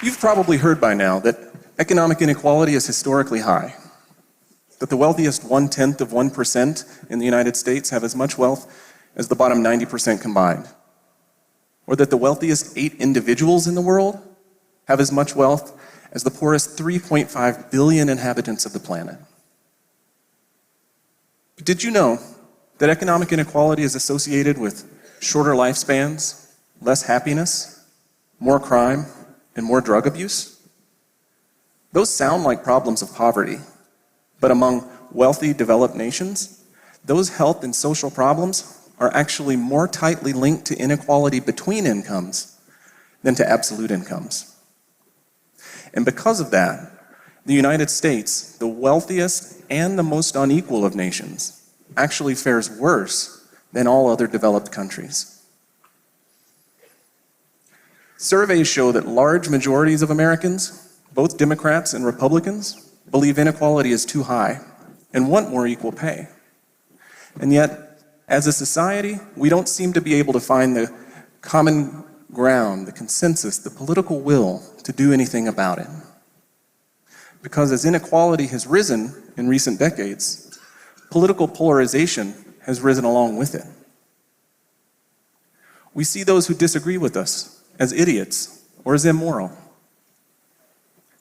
You've probably heard by now that economic inequality is historically high, that the wealthiest 0.1% in the United States have as much wealth as the bottom 90% combined, or that the wealthiest 8 individuals in the world have as much wealth as the poorest 3.5 billion inhabitants of the planet. But did you know that economic inequality is associated with shorter lifespans, less happiness, more crime, and more drug abuse? Those sound like problems of poverty, but among wealthy, developed nations, those health and social problems are actually more tightly linked to inequality between incomes than to absolute incomes. And because of that, the United States, the wealthiest and the most unequal of nations, actually fares worse than all other developed countries. Surveys show that large majorities of Americans, both Democrats and Republicans, believe inequality is too high and want more equal pay. And yet, as a society, we don't seem to be able to find the common ground, the consensus, the political will to do anything about it. Because as inequality has risen in recent decades, political polarization has risen along with it. We see those who disagree with us as idiots or as immoral.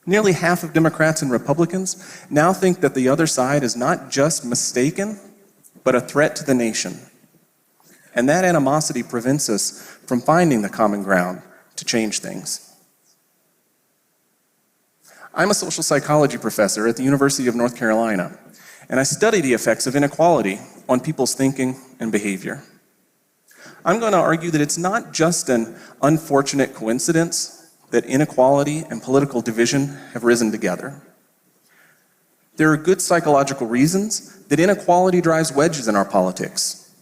Nearly half of Democrats and Republicans now think that the other side is not just mistaken, but a threat to the nation. And that animosity prevents us from finding the common ground to change things. I'm a social psychology professor at the University of North Carolina, and I study the effects of inequality on people's thinking and behavior. I'm going to argue that it's not just an unfortunate coincidence that inequality and political division have risen together. There are good psychological reasons that inequality drives wedges in our politics.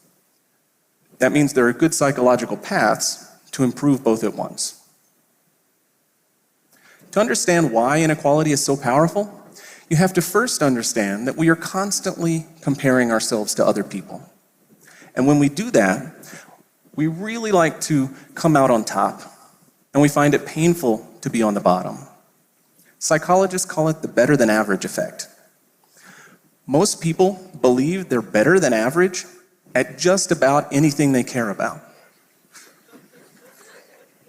That means there are good psychological paths to improve both at once. To understand why inequality is so powerful, you have to first understand that we are constantly comparing ourselves to other people. And when we do that, we really like to come out on top, and we find it painful to be on the bottom. Psychologists call it the better than average effect. Most people believe they're better than average at just about anything they care about,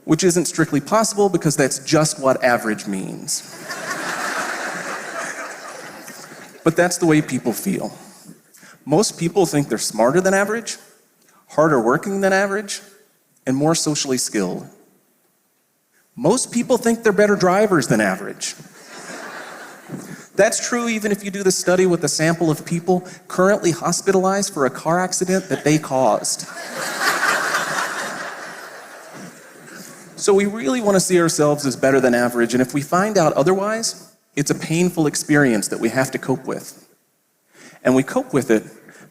which isn't strictly possible because that's just what average means. But that's the way people feel. Most people think they're smarter than average, harder working than average, and more socially skilled. Most people think they're better drivers than average. That's true even if you do the study with a sample of people currently hospitalized for a car accident that they caused. So we really want to see ourselves as better than average, and if we find out otherwise, it's a painful experience that we have to cope with. And we cope with it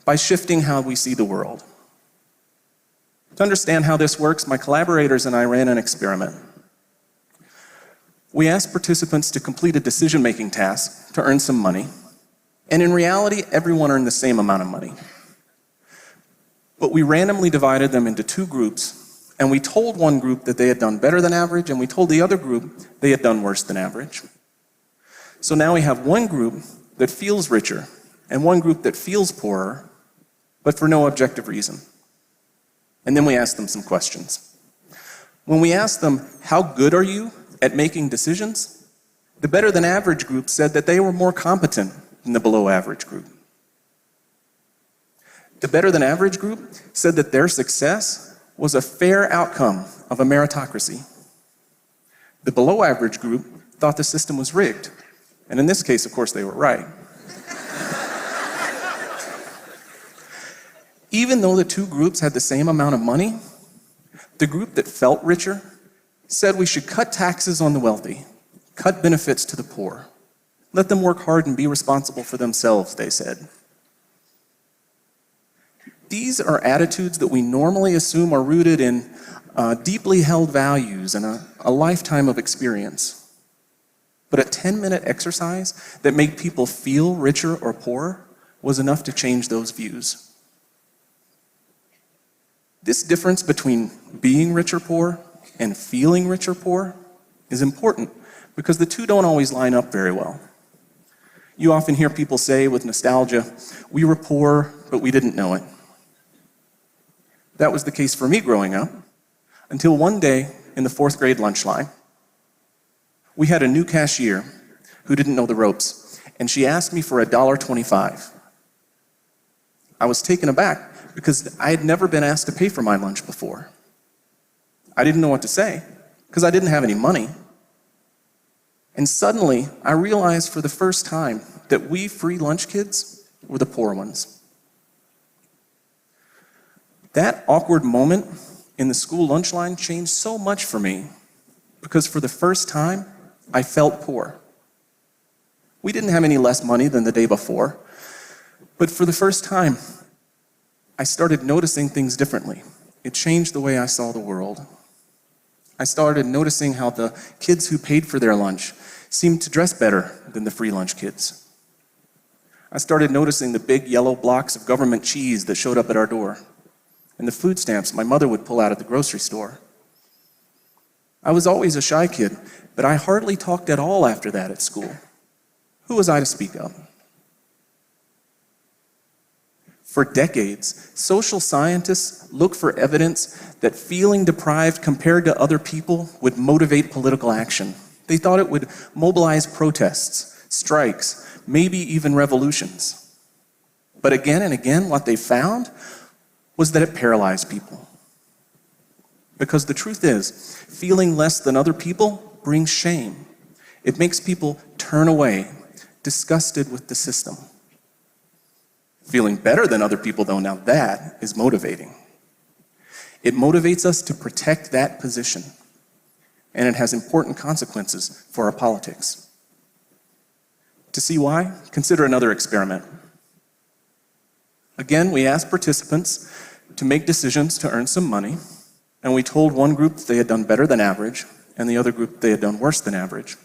by shifting how we see the world. To understand how this works, my collaborators and I ran an experiment. We asked participants to complete a decision-making task to earn some money, and in reality, everyone earned the same amount of money. But we randomly divided them into 2 groups, and we told one group that they had done better than average, and we told the other group they had done worse than average. So now we have one group that feels richer, and one group that feels poorer, but for no objective reason. And then we asked them some questions. When we asked them, how good are you at making decisions? The better than average group said that they were more competent than the below average group. The better than average group said that their success was a fair outcome of a meritocracy. The below average group thought the system was rigged. And in this case, of course, they were right. Even though the 2 groups had the same amount of money, the group that felt richer said we should cut taxes on the wealthy, cut benefits to the poor, let them work hard and be responsible for themselves, they said. These are attitudes that we normally assume are rooted in deeply held values and a lifetime of experience. But a 10-minute exercise that made people feel richer or poorer was enough to change those views. This difference between being rich or poor and feeling rich or poor is important because the two don't always line up very well. You often hear people say with nostalgia, "We were poor, but we didn't know it." That was the case for me growing up, until one day in the 4th grade lunch line, we had a new cashier who didn't know the ropes, and she asked me for $1.25. I was taken aback because I had never been asked to pay for my lunch before. I didn't know what to say because I didn't have any money. And suddenly, I realized for the first time that we free lunch kids were the poor ones. That awkward moment in the school lunch line changed so much for me because for the first time, I felt poor. We didn't have any less money than the day before, but for the first time, I started noticing things differently. It changed the way I saw the world. I started noticing how the kids who paid for their lunch seemed to dress better than the free lunch kids. I started noticing the big yellow blocks of government cheese that showed up at our door, and the food stamps my mother would pull out at the grocery store. I was always a shy kid, but I hardly talked at all after that at school. Who was I to speak up? For decades, social scientists look for evidence that feeling deprived compared to other people would motivate political action. They thought it would mobilize protests, strikes, maybe even revolutions. But again and again, what they found was that it paralyzed people. Because the truth is, feeling less than other people brings shame. It makes people turn away, disgusted with the system. Feeling better than other people, though, now that is motivating. It motivates us to protect that position, and it has important consequences for our politics. To see why, consider another experiment. Again, we asked participants to make decisions to earn some money, and we told one group they had done better than average, and the other group they had done worse than average.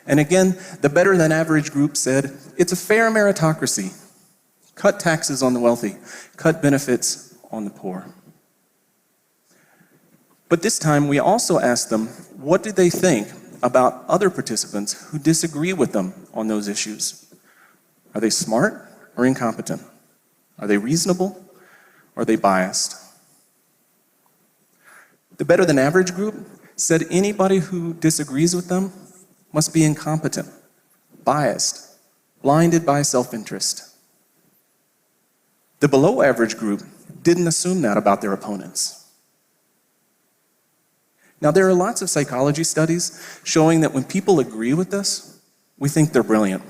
And again, the better than average group said, "It's a fair meritocracy. Cut taxes on the wealthy, cut benefits on the poor." But this time, we also asked them, what did they think about other participants who disagree with them on those issues? Are they smart or incompetent? Are they reasonable or are they biased? The better than average group said anybody who disagrees with them must be incompetent, biased, blinded by self-interest. The below average group didn't assume that about their opponents. Now, there are lots of psychology studies showing that when people agree with us, we think they're brilliant.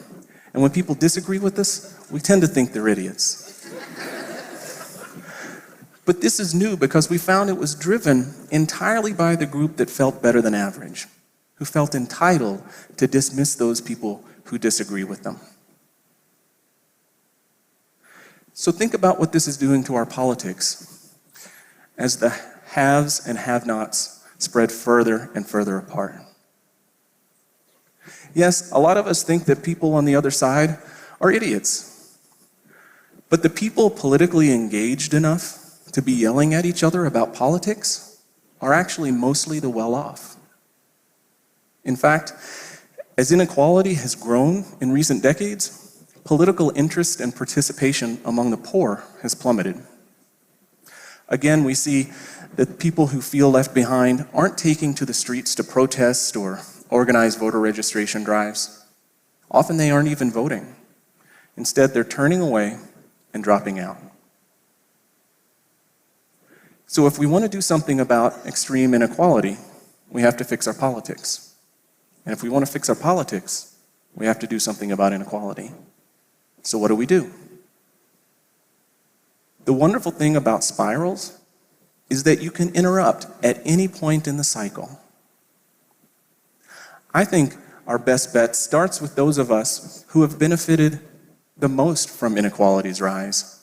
And when people disagree with us, we tend to think they're idiots. But this is new because we found it was driven entirely by the group that felt better than average, who felt entitled to dismiss those people who disagree with them. So think about what this is doing to our politics as the haves and have-nots spread further and further apart. Yes, a lot of us think that people on the other side are idiots. But the people politically engaged enough to be yelling at each other about politics are actually mostly the well-off. In fact, as inequality has grown in recent decades, political interest and participation among the poor has plummeted. Again, we see that people who feel left behind aren't taking to the streets to protest or organize voter registration drives. Often they aren't even voting. Instead, they're turning away and dropping out. So if we want to do something about extreme inequality, we have to fix our politics. And if we want to fix our politics, we have to do something about inequality. So what do? The wonderful thing about spirals is that you can interrupt at any point in the cycle. I think our best bet starts with those of us who have benefited the most from inequality's rise,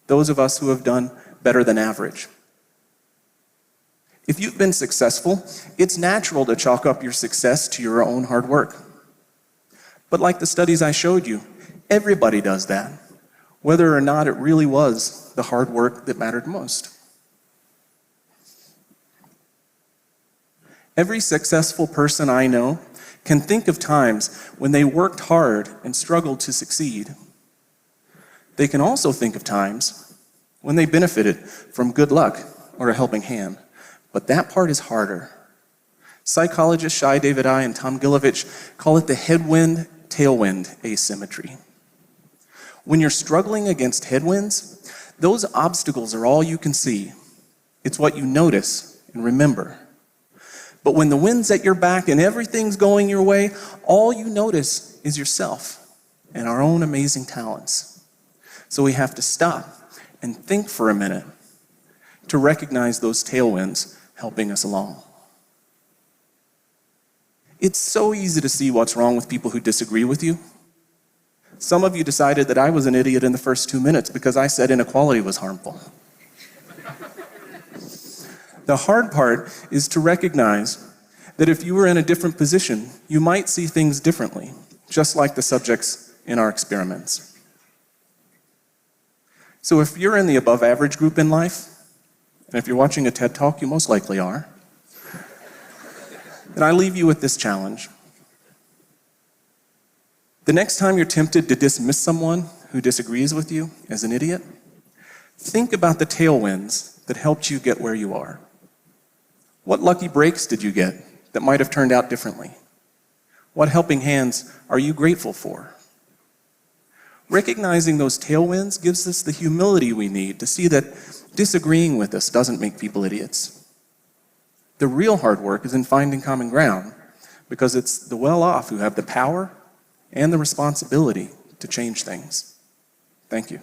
those of us who have done better than average. If you've been successful, it's natural to chalk up your success to your own hard work. But like the studies I showed you, everybody does that, whether or not it really was the hard work that mattered most. Every successful person I know can think of times when they worked hard and struggled to succeed. They can also think of times when they benefited from good luck or a helping hand. But that part is harder. Psychologists Shai Davidai and Tom Gilovich call it the headwind-tailwind asymmetry. When you're struggling against headwinds, those obstacles are all you can see. It's what you notice and remember. But when the wind's at your back and everything's going your way, all you notice is yourself and our own amazing talents. So we have to stop and think for a minute to recognize those tailwinds helping us along. It's so easy to see what's wrong with people who disagree with you. Some of you decided that I was an idiot in the first 2 minutes because I said inequality was harmful. The hard part is to recognize that if you were in a different position, you might see things differently, just like the subjects in our experiments. So if you're in the above average group in life, and if you're watching a TED Talk, you most likely are, then I leave you with this challenge. The next time you're tempted to dismiss someone who disagrees with you as an idiot, think about the tailwinds that helped you get where you are. What lucky breaks did you get that might have turned out differently? What helping hands are you grateful for? Recognizing those tailwinds gives us the humility we need to see that disagreeing with us doesn't make people idiots. The real hard work is in finding common ground, because it's the well-off who have the power and the responsibility to change things. Thank you.